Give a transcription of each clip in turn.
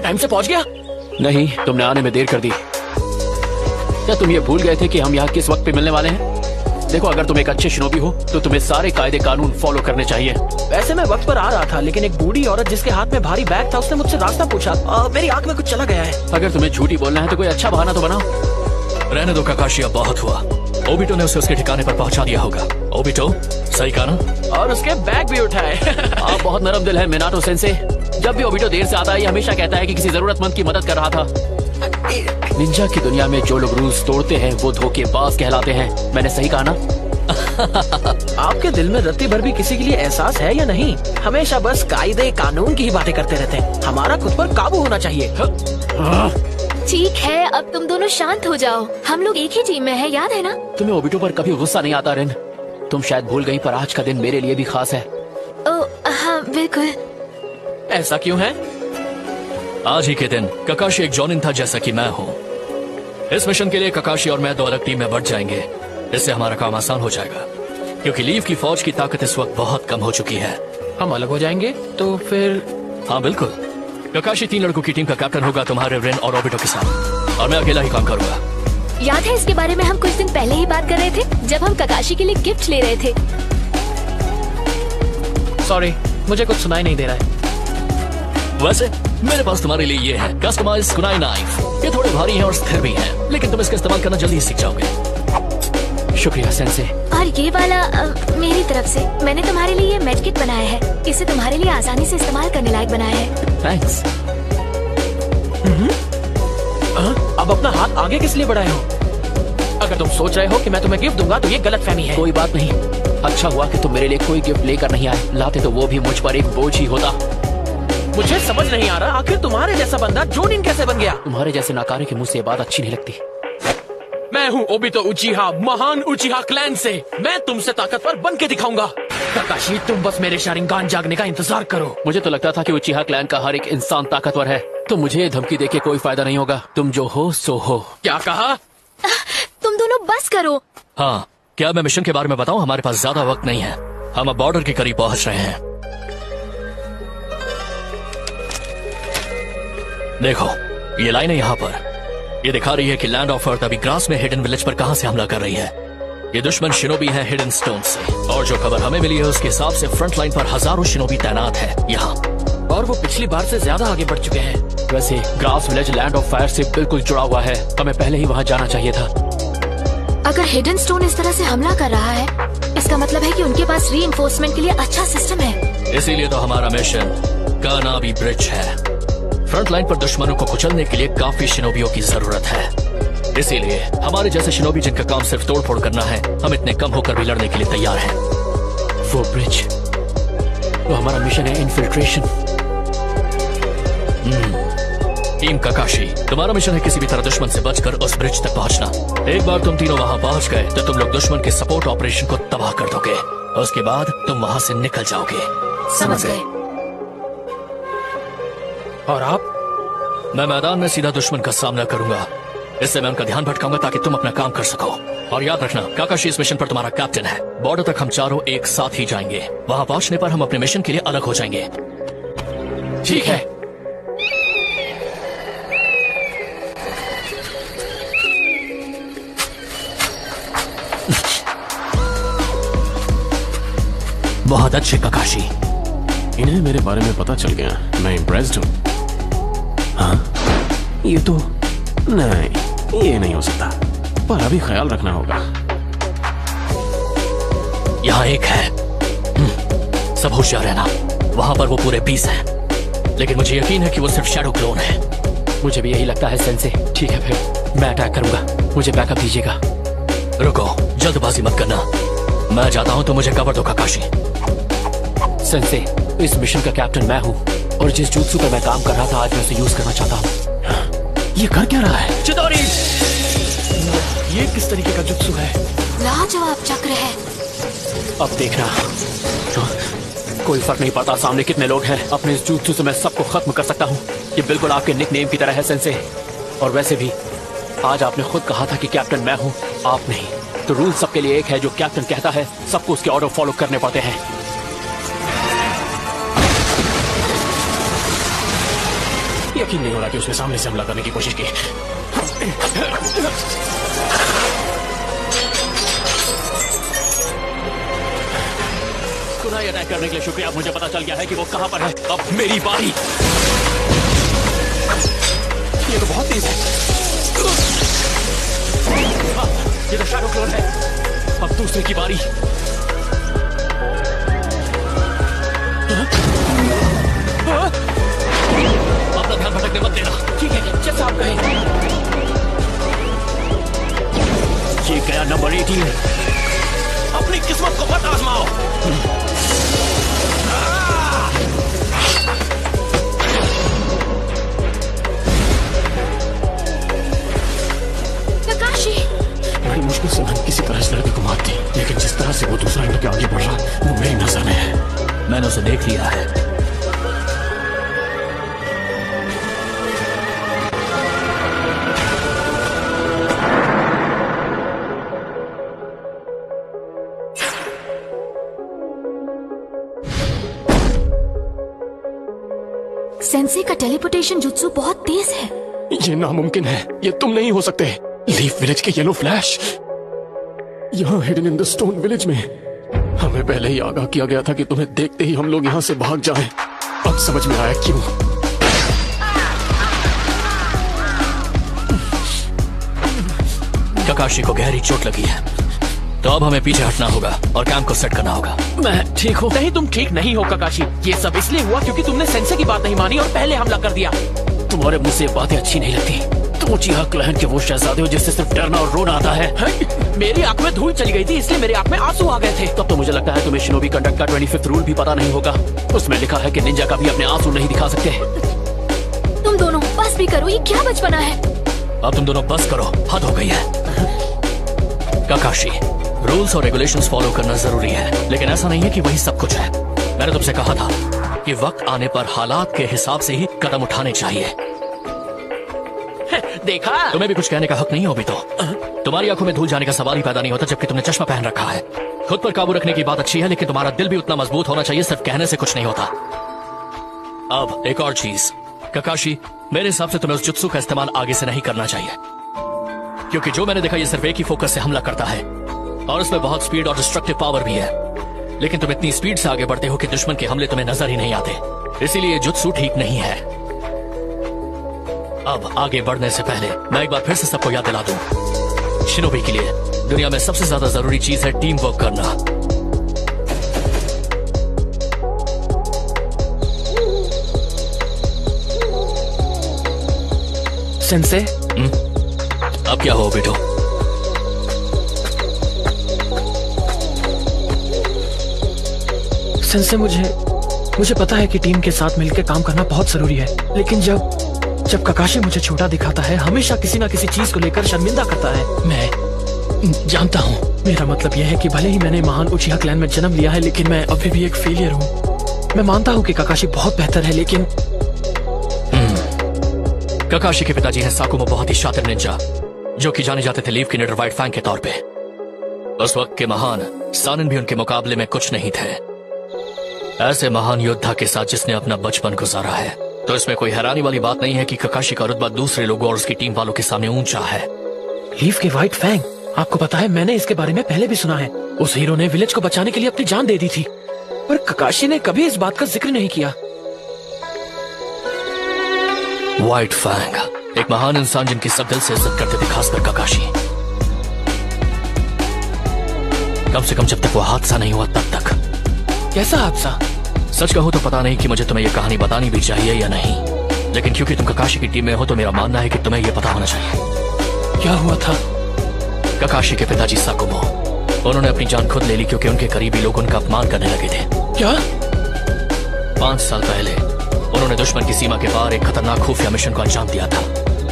Time से पहुंच गया? नहीं, तुमने आने में देर कर दी। क्या तुम ये भूल गए थे कि हम यहाँ किस वक्त पे मिलने वाले हैं? देखो, अगर तुम एक अच्छे शिनोबी हो तो तुम्हें सारे कायदे कानून फॉलो करने चाहिए। वैसे मैं वक्त पर आ रहा था, लेकिन एक बूढ़ी औरत जिसके हाथ में भारी बैग था, उसने मुझसे रास्ता पूछा। मेरी आंख में कुछ चला गया है। अगर तुम्हें झूठी बोलना है तो कोई अच्छा बहाना तो बनाओ। रहने दो काकाशी, अब बहुत हुआ। ओबिटो ने उसे उसके ठिकाने पर पहुंचा दिया होगा। ओबिटो, सही कहा ना? और उसके बैग भी उठाए। आप बहुत नरम दिल है मिनाटो सेंसे। जब भी ओबिटो देर से आता है, ये हमेशा कहता है कि किसी जरूरतमंद की मदद कर रहा था। निंजा की दुनिया में जो लोग रूल्स तोड़ते हैं वो धोखेबाज कहलाते हैं। मैंने सही कहा ना? आपके दिल में रत्ती भर भी किसी के लिए एहसास है या नहीं? हमेशा बस कायदे कानून की ही बातें करते रहते हैं। हमारा खुद पर काबू होना चाहिए। ठीक है, अब तुम दोनों शांत हो जाओ। हम लोग एक ही टीम में हैं, याद है ना? तुम्हें ओबिटो पर कभी गुस्सा नहीं आता रिन? तुम शायद भूल गई, पर आज का दिन मेरे लिए भी खास है। हाँ बिल्कुल। ऐसा क्यों है? आज ही के दिन काकाशी एक जॉनिन था, जैसा कि मैं हूँ। इस मिशन के लिए काकाशी और मैं दो अलग टीम में बढ़ जाएंगे। इससे हमारा काम आसान हो जाएगा, क्योंकि लीव की फौज की ताकत इस वक्त बहुत कम हो चुकी है। हम अलग हो जाएंगे तो फिर? हाँ बिल्कुल। काकाशी 3 लड़कों की टीम का कैप्टन होगा, तुम्हारे रिन और ओबिटो के साथ, और मैं अकेला ही काम करूंगा। याद है, इसके बारे में हम कुछ दिन पहले ही बात कर रहे थे, जब हम काकाशी के लिए गिफ्ट ले रहे थे। सॉरी, मुझे कुछ सुनाई नहीं दे रहा है। वैसे मेरे पास तुम्हारे लिए ये है कस्टमाइज्ड कुनाई नाइफ। ये थोड़े भारी हैं और स्थिर भी हैं, लेकिन तुम इसका इस्तेमाल करना जल्दी ही सीख जाओगे। शुक्रिया सेंसे। और ये वाला मेरी तरफ से मैंने तुम्हारे लिए ये मेड किट बनाया है। इसे तुम्हारे लिए आसानी से इस्तेमाल करने लायक बनाया है। थैंक्स। अब अपना हाथ आगे किस लिए बढ़ाए हो? अगर तुम सोच रहे हो कि मैं तुम्हें गिफ्ट दूंगा तो ये गलतफहमी है। कोई बात नहीं, अच्छा हुआ कि तुम मेरे लिए कोई गिफ्ट लेकर नहीं आए। लाते तो वो भी मुझ पर एक बोझ ही होता। मुझे समझ नहीं आ रहा, आखिर तुम्हारे जैसा बंदा जोनिन कैसे बन गया? तुम्हारे जैसे नाकारे के मुंह से ये बात अच्छी नहीं लगती। मैं हूँ ओबिटो उचिहा, महान उचिहा क्लैन से। मैं तुमसे ताकतवर बन के दिखाऊंगा। काकाशी, तुम बस मेरे शारिंगान जागने का इंतजार करो। मुझे तो लगता था कि उचिहा क्लैन का हर एक इंसान ताकतवर है, तो मुझे ये धमकी देके कोई फायदा नहीं होगा। तुम जो हो सो हो। क्या कहा? तुम दोनों बस करो। हाँ, क्या मैं मिशन के बारे में बताऊं? हमारे पास ज्यादा वक्त नहीं है, हम अब बॉर्डर के करीब पहुंच रहे हैं। देखो, ये लाइन है यहाँ पर। ये दिखा रही है कि लैंड ऑफ अर्थ अभी ग्रास में हिडन विलेज पर कहां से हमला कर रही है। ये दुश्मन शिनोबी है हिडन स्टोन से, और जो खबर हमें मिली है उसके हिसाब से फ्रंट लाइन पर हजारों शिनोबी तैनात है यहाँ, और वो पिछली बार से ज्यादा आगे बढ़ चुके हैं। वैसे grass village land of fire से बिल्कुल जुड़ा हुआ है, हमें पहले ही वहाँ जाना चाहिए था। अगर हिडन स्टोन इस तरह से हमला कर रहा है, इसका मतलब है कि उनके पास रीइंफोर्समेंट के लिए अच्छा सिस्टम है। इसीलिए तो हमारा मिशन कानाबी ब्रिज है। फ्रंट लाइन पर दुश्मनों को कुचलने के लिए काफी शिनोबियों की जरूरत है। इसीलिए हमारे जैसे शिनोबी जिनका काम सिर्फ तोड़फोड़ करना है, हम इतने कम होकर भी लड़ने के लिए तैयार हैं। वो ब्रिज, वो हमारा मिशन है इन्फिल्ट्रेशन। टीम काकाशी, तुम्हारा मिशन है किसी भी तरह दुश्मन से बचकर उस ब्रिज तक पहुंचना। एक बार तुम तीनों वहां पहुंच गए तो तुम लोग दुश्मन के सपोर्ट ऑपरेशन को तबाह कर दोगे। उसके बाद तुम वहां से निकल जाओगे। समझ गए। और आप? मैं मैदान में सीधा दुश्मन का सामना करूंगा। इससे मैं उनका ध्यान भटकाऊंगा ताकि तुम अपना काम कर सको। और याद रखना, काकाशी इस मिशन पर तुम्हारा कैप्टन है। बॉर्डर तक हम चारों एक साथ ही जाएंगे। वहां पहुंचने पर हम अपने मिशन के लिए अलग हो जाएंगे। ठीक है। बहुत अच्छे काकाशी। इन्हें मेरे बारे में पता चल गया, मैं इम्प्रेस्ड हूँ। हाँ, ये तो नहीं, ये नहीं हो सकता, पर अभी ख्याल रखना होगा। यहाँ एक है। सब होशियार रहना। वहां पर वो पूरे 20 हैं, लेकिन मुझे यकीन है कि वो सिर्फ शैडो क्लोन है। मुझे भी यही लगता है सेंसे। ठीक है, फिर मैं अटैक करूंगा, मुझे बैकअप दीजिएगा। रुको, जल्दबाजी मत करना। मैं जाता हूं तो मुझे कवर दो काकाशी। सेंसे, इस मिशन का कैप्टन मैं हूँ, और जिस जुत्सु पर मैं काम कर रहा था आज मैं उसे यूज करना चाहता हूँ। ये कर क्या रहा है? चिदोरी, ये किस तरीके का जुत्सु है? लाजवाब चक्र है। अब देखना, कोई फर्क नहीं पड़ता सामने कितने लोग हैं। अपने इस जुत्सु से मैं सबको खत्म कर सकता हूँ। ये बिल्कुल आपके निकनेम की तरह है सेंसे। और वैसे भी आज आपने खुद कहा था कि कैप्टन मैं हूँ, आप नहीं। तो रूल सबके लिए एक है, जो कैप्टन कहता है सबको उसके ऑर्डर फॉलो करने पड़ते हैं। ये यकीन नहीं हो रहा कि उसने सामने से हमला करने की कोशिश की। सुनाई अटैक करने के लिए शुक्रिया। मुझे पता चल गया है कि वो कहां पर है। अब मेरी बारी। ये तो बहुत तेज है। ये तो शैडो क्लोन है। अब दूसरे की बारी। अपना ध्यान भटकने मत देना। ठीक है, जैसा आप कहें। ये गया नंबर 18। अपनी किस्मत को मत आजमाओ। काकाशी, बड़ी मुश्किल से मैंने किसी तरह इस लड़के को मार दी, लेकिन जिस तरह से वो दूसरा लड़के आगे बढ़ रहा वो मेरी नजर में है। मैंने उसे देख लिया है। सेंसे का टेलीपोर्टेशन जुत्सु बहुत तेज है। ये नामुमकिन है। ये तुम नहीं हो सकते। लीफ विलेज के येलो फ्लैश यहाँ hidden in the stone village में। हमें पहले ही आगाह किया गया था कि तुम्हें देखते ही हम लोग यहाँ से भाग जाएं। अब समझ में आया क्यों। काकाशी को गहरी चोट लगी है, तो अब हमें पीछे हटना होगा और कैंप को सेट करना होगा। मैं ठीक हूँ। नहीं, तुम ठीक नहीं हो काकाशी। ये सब इसलिए हुआ क्योंकि तुमने सेंसे की बात नहीं मानी और पहले हमला कर दिया। तुम्हारे मुंह से बातें अच्छी नहीं लगती। तुम उचिहा क्लैन के वो शहजादे हो जिससे सिर्फ डरना और रोना आता है। मेरी आंख में धूल चली गई थी, इसलिए मेरी आंख में आंसू आ गए थे। तब तो मुझे लगता है तुम्हें शिनोबी कंडक्ट का 25th रूल भी पता नहीं होगा। उसमें लिखा है कि निंजा कभी अपने आंसू नहीं दिखा सकते। तुम दोनों बस भी करो। ये क्या बचपना है। अब तुम दोनों बस करो, हद हो गई है। काकाशी, रूल्स और रेगुलेशंस फॉलो करना जरूरी है, लेकिन ऐसा नहीं है कि वही सब कुछ है। मैंने तुमसे कहा था कि वक्त आने पर हालात के हिसाब से ही कदम उठाने चाहिए। देखा, तुम्हें भी कुछ कहने का हक नहीं हो भी तो। तुम्हारी आंखों में धूल जाने का सवाल ही पैदा नहीं होता जबकि तुमने चश्मा पहन रखा है। खुद पर काबू रखने की बात अच्छी है, लेकिन तुम्हारा दिल भी उतना मजबूत होना चाहिए। सिर्फ कहने से कुछ नहीं होता। अब एक और चीज, काकाशी, मेरे हिसाब से तुम्हें उस जुत्सु का इस्तेमाल आगे से नहीं करना चाहिए, क्योंकि जो मैंने देखा ये सिर्फ एक ही फोकस से हमला करता है और उसमें बहुत स्पीड और डिस्ट्रक्टिव पावर भी है। लेकिन तुम इतनी स्पीड से आगे बढ़ते हो कि दुश्मन के हमले तुम्हें नजर ही नहीं आते। इसीलिए ये जुत्सु ठीक नहीं है। अब आगे बढ़ने से पहले मैं एक बार फिर से सबको याद दिला दूं, शिनोबी के लिए दुनिया में सबसे ज्यादा जरूरी चीज है टीम वर्क करना। सेंसे, अब क्या हो बेटो? सेंसे, मुझे पता है कि टीम के साथ मिलकर काम करना बहुत जरूरी है, लेकिन जब काकाशी मुझे छोटा दिखाता है, हमेशा किसी ना किसी चीज को लेकर शर्मिंदा करता है। मैं जानता हूँ। मेरा मतलब यह है कि भले ही मैंने महान उचिहा क्लैन में जन्म लिया है, लेकिन मैं अभी भी एक फेलियर हूँ। मैं मानता हूँ कि काकाशी बहुत बेहतर है, लेकिन काकाशी के पिताजी हैं साकुमो, बहुत ही शातिर निंजा, जो कि जाने जाते थे लीफ की लीडर व्हाइट फैंग के तौर पे। उस वक्त के महान सानिन भी उनके मुकाबले में कुछ नहीं थे। ऐसे महान योद्धा के साथ जिसने अपना बचपन गुजारा है, तो इसमें कोई हैरानी वाली बात नहीं है कि काकाशी का रुतबा दूसरे लोगों और उसकी टीम वालों के सामने ऊंचा है। लीफ के व्हाइट फैंग, आपको पता है मैंने इसके बारे में पहले भी सुना है। उस हीरो ने विलेज को बचाने के लिए अपनी जान दे दी थी, पर काकाशी ने कभी इस बात का जिक्र नहीं किया। व्हाइट फैंग, एक महान इंसान जिनकी सब दिल से इज्जत करते थे, खासकर काकाशी। कम से कम जब तक वो हादसा नहीं हुआ तब तक। कैसा हादसा? सच कहूं तो पता नहीं कि मुझे तुम्हें ये कहानी बतानी भी चाहिए या नहीं, लेकिन क्योंकि तुम काकाशी की टीम में हो तो मेरा मानना है कि तुम्हें ये पता होना चाहिए। क्या हुआ था? काकाशी के पिताजी साकुमो, उन्होंने अपनी जान खुद ले ली क्योंकि उनके करीबी लोग उनका अपमान करने लगे थे। क्या? 5 साल पहले उन्होंने दुश्मन की सीमा के पार एक खतरनाक खुफिया मिशन को अंजाम दिया था।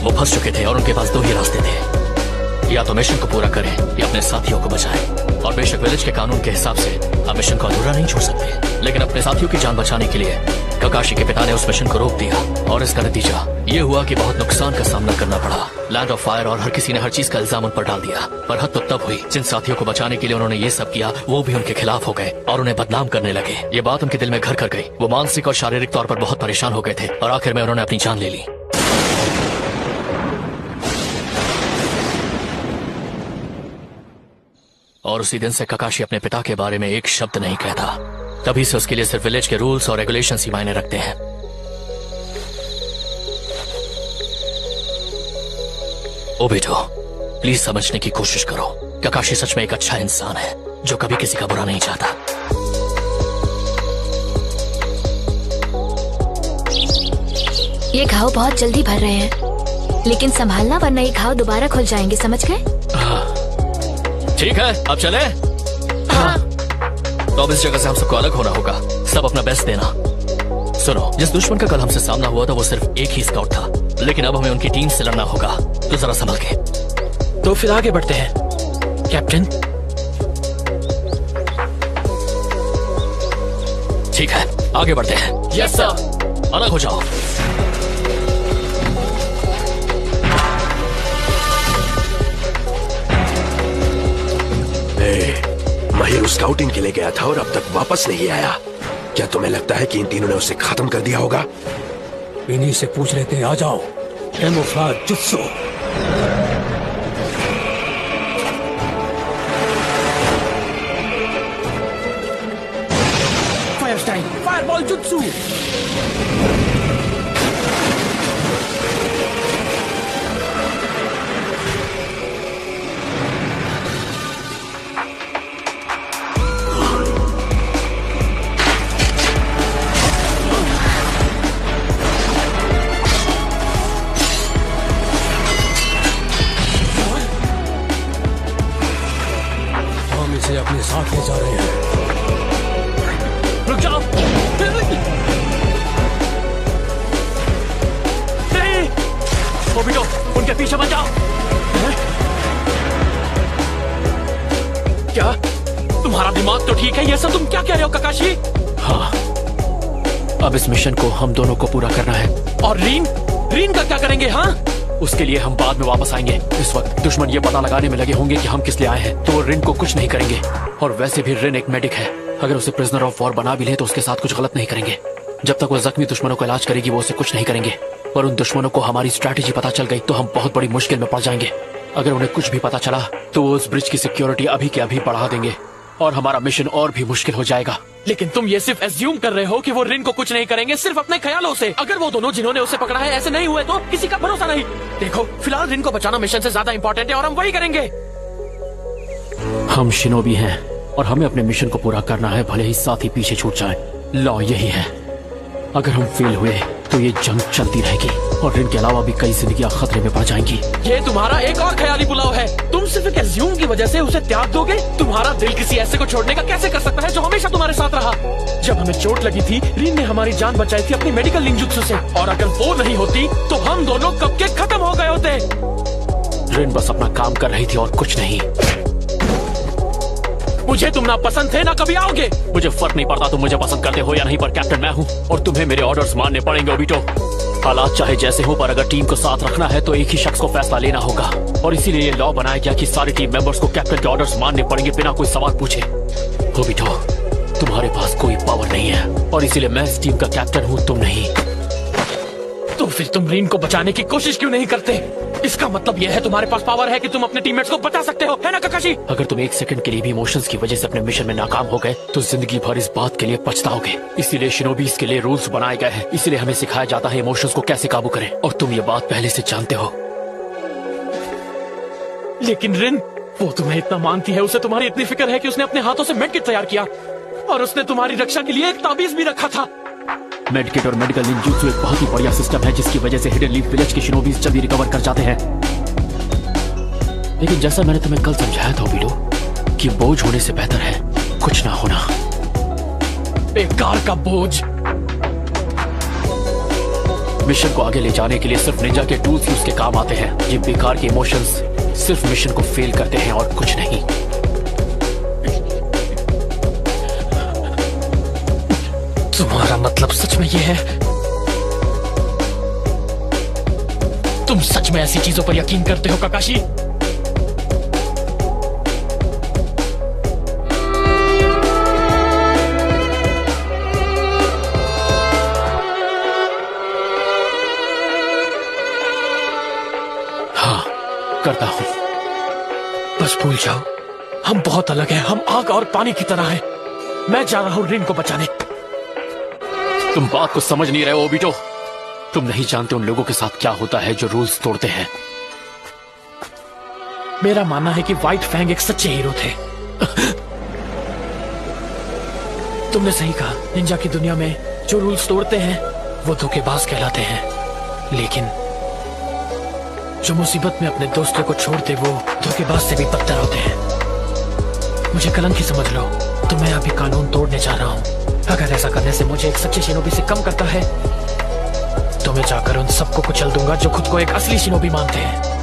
वो फंस चुके थे और उनके पास 2 ही रास्ते थे, या तो मिशन को पूरा करें या अपने साथियों को बचाएं। और बेशक विलेज के कानून के हिसाब से आप मिशन को अधूरा नहीं छोड़ सकते, लेकिन अपने साथियों की जान बचाने के लिए काकाशी के पिता ने उस मिशन को रोक दिया और इसका नतीजा ये हुआ कि बहुत नुकसान का सामना करना पड़ा। लैंड ऑफ फायर और हर किसी ने हर चीज का इल्जाम उन पर डाल दिया। पर हद तो तब हुई जिन साथियों को बचाने के लिए उन्होंने ये सब किया वो भी उनके खिलाफ हो गए और उन्हें बदनाम करने लगे। ये बात उनके दिल में घर कर गई। वो मानसिक और शारीरिक तौर पर बहुत परेशान हो गए थे और आखिर में उन्होंने अपनी जान ले ली। और उसी दिन से काकाशी अपने पिता के बारे में एक शब्द नहीं कहता। तभी से उसके लिए सिर्फ विलेज के रूल्स और रेगुलेशंस ही मायने रखते हैं। ओबिटो, प्लीज समझने की कोशिश करो। काकाशी सच में एक अच्छा इंसान है जो कभी किसी का बुरा नहीं चाहता। ये घाव बहुत जल्दी भर रहे हैं, लेकिन संभालना वरना ये घाव दोबारा खुल जाएंगे, समझ गए? ठीक है, अब चले? हाँ। तो अब इस जगह से हम सबको अलग होना होगा। सब अपना बेस्ट देना। सुनो, जिस दुश्मन का कल हमसे सामना हुआ था वो सिर्फ एक ही स्काउट था, लेकिन अब हमें उनकी टीम से लड़ना होगा, तो जरा संभल के। तो फिर आगे बढ़ते हैं कैप्टन। ठीक है, आगे बढ़ते हैं। Yes sir. अलग हो जाओ। माहिर स्काउटिंग के लिए गया था और अब तक वापस नहीं आया। क्या तुम्हें लगता है कि इन तीनों ने उसे खत्म कर दिया होगा? इन्हीं से पूछ लेते हैं, आ जाओ। Camouflage jutsu. Fire style, fireball jutsu. इसे अपने साथ ले जा रहे हैं। रुक जाओ। नहीं, ओबिटो, उनके पीछे मत जाओ। क्या तुम्हारा दिमाग तो ठीक है? ये सब तुम क्या कह रहे हो काकाशी? हाँ, अब इस मिशन को हम दोनों को पूरा करना है। और रीन का क्या करेंगे? हाँ, उसके लिए हम बाद में वापस आएंगे। इस वक्त दुश्मन ये पता लगाने में लगे होंगे कि हम किस लिए आए हैं, तो वो रिन को कुछ नहीं करेंगे। और वैसे भी रिन एक मेडिक है, अगर उसे प्रिजनर ऑफ वॉर बना भी ले तो उसके साथ कुछ गलत नहीं करेंगे। जब तक वो जख्मी दुश्मनों का इलाज करेगी वो उसे कुछ नहीं करेंगे। पर उन दुश्मनों को हमारी स्ट्रैटेजी पता चल गई तो हम बहुत बड़ी मुश्किल में पड़ जाएंगे। अगर उन्हें कुछ भी पता चला तो वो उस ब्रिज की सिक्योरिटी अभी के अभी बढ़ा देंगे और हमारा मिशन और भी मुश्किल हो जाएगा। लेकिन तुम ये सिर्फ एज्यूम कर रहे हो कि वो रिन को कुछ नहीं करेंगे, सिर्फ अपने ख्यालों से। अगर वो दोनों जिन्होंने उसे पकड़ा है ऐसे नहीं हुए तो किसी का भरोसा नहीं। देखो, फिलहाल रिन को बचाना मिशन से ज्यादा इंपॉर्टेंट है और हम वही करेंगे। हम शिनोबी हैं और हमें अपने मिशन को पूरा करना है, भले ही साथी पीछे छूट जाए। लॉ यही है, अगर हम फेल हुए तो ये जंग चलती रहेगी और रिन के अलावा भी कई जिंदगियां खतरे में पड़ जाएंगी। ये तुम्हारा एक और ख्याली पुलाव है। तुम सिर्फ एक एज्यूम की वजह से उसे त्याग दोगे? तुम्हारा दिल किसी ऐसे को छोड़ने का कैसे कर सकता है जो हमेशा तुम्हारे साथ रहा? जब हमें चोट लगी थी, रिन ने हमारी जान बचाई थी अपनी मेडिकल निंजुत्सु से, और अगर वो नहीं होती तो हम दोनों कब के खत्म हो गए होते। रिन बस अपना काम कर रही थी और कुछ नहीं। मुझे तुम ना पसंद थे ना कभी आओगे। मुझे फर्क नहीं पड़ता तुम मुझे पसंद करते हो या नहीं, पर कैप्टन मैं हूँ और तुम्हें मेरे ऑर्डर्स मानने पड़ेंगे ओबिटो। हालात चाहे जैसे हो, पर अगर टीम को साथ रखना है तो एक ही शख्स को फैसला लेना होगा। और इसीलिए ये लॉ बनाया गया कि सारे टीम मेंबर्स को कैप्टन के ऑर्डर्स मानने पड़ेंगे बिना कोई सवाल पूछे। ओबिटो, तुम्हारे पास कोई पावर नहीं है और इसीलिए मैं इस टीम का कैप्टन हूँ, तुम नहीं। तो फिर तुम रीन को बचाने की कोशिश क्यों नहीं करते? इसका मतलब यह है तुम्हारे पास पावर है कि तुम अपने टीममेट्स को बचा सकते हो, है ना काकाशी? अगर तुम एक सेकंड के लिए भी इमोशंस की वजह से अपने मिशन में नाकाम हो गए तो जिंदगी भर इस बात के लिए पछताओगे। इसीलिए शिनोबीज के लिए रूल्स बनाए गए हैं, इसीलिए हमें सिखाया जाता है इमोशंस को कैसे काबू करें, और तुम ये बात पहले से जानते हो। लेकिन रिन, वो तुम्हें इतना मानती है, उसे तुम्हारी इतनी फिक्र है कि उसने अपने हाथों से मेडकिट तैयार किया और उसने तुम्हारी रक्षा के लिए एक ताबीज भी रखा था। मेडकिट और मेडिकल निंजुत्सु एक बहुत ही बढ़िया सिस्टम है जिसकी वजह से हिडन लीफ विलेज के शिनोबीज जल्दी रिकवर कर जाते हैं। लेकिन जैसा मैंने तुम्हें कल समझाया था ओबिटो, कि बोझ होने से बेहतर है कुछ ना होना। बेकार का बोझ। मिशन को आगे ले जाने के लिए सिर्फ निंजा के टूल्स ही उसके काम आते हैं। ये बेकार के इमोशंस सिर्फ मिशन को फेल करते हैं और कुछ नहीं। तुम्हारा मतलब सच में ये है? तुम सच में ऐसी चीजों पर यकीन करते हो काकाशी? हाँ, करता हूं। बस भूल जाओ, हम बहुत अलग हैं। हम आग और पानी की तरह हैं। मैं जा रहा हूँ रिन को बचाने। तुम बात को समझ नहीं रहे हो ओबिटो। तुम नहीं जानते उन लोगों के साथ क्या होता है जो रूल्स तोड़ते हैं। मेरा मानना है कि व्हाइट फैंग एक सच्चे हीरो थे। तुमने सही कहा, निंजा की दुनिया में जो रूल्स तोड़ते हैं वो धोखेबाज कहलाते हैं, लेकिन जो मुसीबत में अपने दोस्तों को छोड़ते वो धोखेबाज से भी बदतर होते हैं। मुझे कलंकी समझ लो, तो मैं अभी कानून तोड़ने जा रहा हूँ। अगर ऐसा करने से मुझे एक सच्चे शिनोबी से कम करता है तो मैं जाकर उन सबको कुचल दूंगा जो खुद को एक असली शिनोबी मानते हैं।